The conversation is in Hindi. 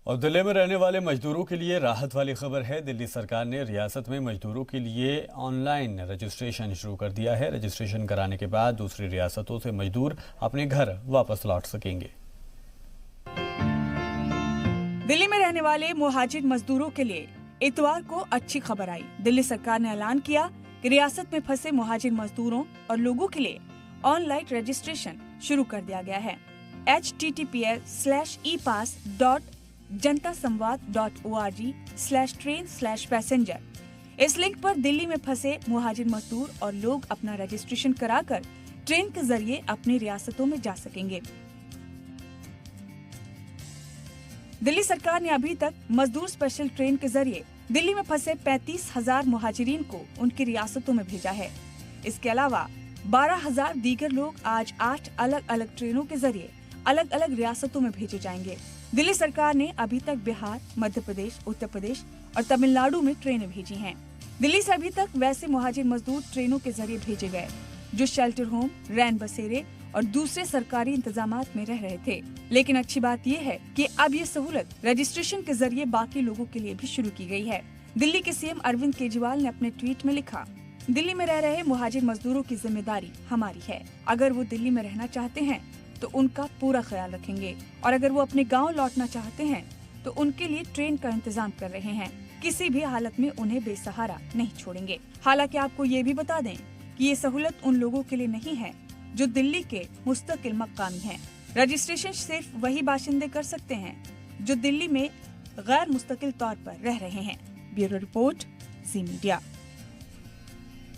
और दिल्ली में रहने वाले मजदूरों के लिए राहत वाली खबर है। दिल्ली सरकार ने रियासत में मजदूरों के लिए ऑनलाइन रजिस्ट्रेशन शुरू कर दिया है। रजिस्ट्रेशन कराने के बाद दूसरी रियासतों से मजदूर अपने घर वापस लौट सकेंगे। दिल्ली में रहने वाले मुहाजिर मजदूरों के लिए इतवार को अच्छी खबर आई। दिल्ली सरकार ने ऐलान किया कि रियासत में फंसे मुहाजिर मजदूरों और लोगों के लिए ऑनलाइन रजिस्ट्रेशन शुरू कर दिया गया है। https:/epass.jantasamvad.org/train/passenger इस लिंक पर दिल्ली में फंसे मुहाजिर मजदूर और लोग अपना रजिस्ट्रेशन कराकर ट्रेन के जरिए अपनी रियासतों में जा सकेंगे। दिल्ली सरकार ने अभी तक मजदूर स्पेशल ट्रेन के जरिए दिल्ली में फंसे 35,000 मुहाजिरीन को उनकी रियासतों में भेजा है। इसके अलावा 12,000 दीगर लोग आज 8 अलग अलग ट्रेनों के जरिए अलग अलग रियासतों में भेजे जाएंगे। दिल्ली सरकार ने अभी तक बिहार, मध्य प्रदेश, उत्तर प्रदेश और तमिलनाडु में ट्रेनें भेजी हैं। दिल्ली से अभी तक वैसे मुहाजिर मजदूर ट्रेनों के जरिए भेजे गए जो शेल्टर होम, रैन बसेरे और दूसरे सरकारी इंतजामात में रह रहे थे। लेकिन अच्छी बात यह है कि अब ये सहूलत रजिस्ट्रेशन के जरिए बाकी लोगों के लिए भी शुरू की गई है। दिल्ली के सीएम अरविंद केजरीवाल ने अपने ट्वीट में लिखा, दिल्ली में रह रहे मुहाजिर मजदूरों की जिम्मेदारी हमारी है। अगर वो दिल्ली में रहना चाहते हैं तो उनका पूरा ख्याल रखेंगे और अगर वो अपने गाँव लौटना चाहते हैं तो उनके लिए ट्रेन का इंतजाम कर रहे हैं। किसी भी हालत में उन्हें बेसहारा नहीं छोड़ेंगे। हालांकि आपको ये भी बता दें कि ये सहूलत उन लोगों के लिए नहीं है जो दिल्ली के मुस्तकिल मकामी हैं। रजिस्ट्रेशन सिर्फ वही बाशिंदे कर सकते हैं जो दिल्ली में गैर मुस्तकिल तौर पर रह रहे हैं। ब्यूरो रिपोर्ट, जी मीडिया।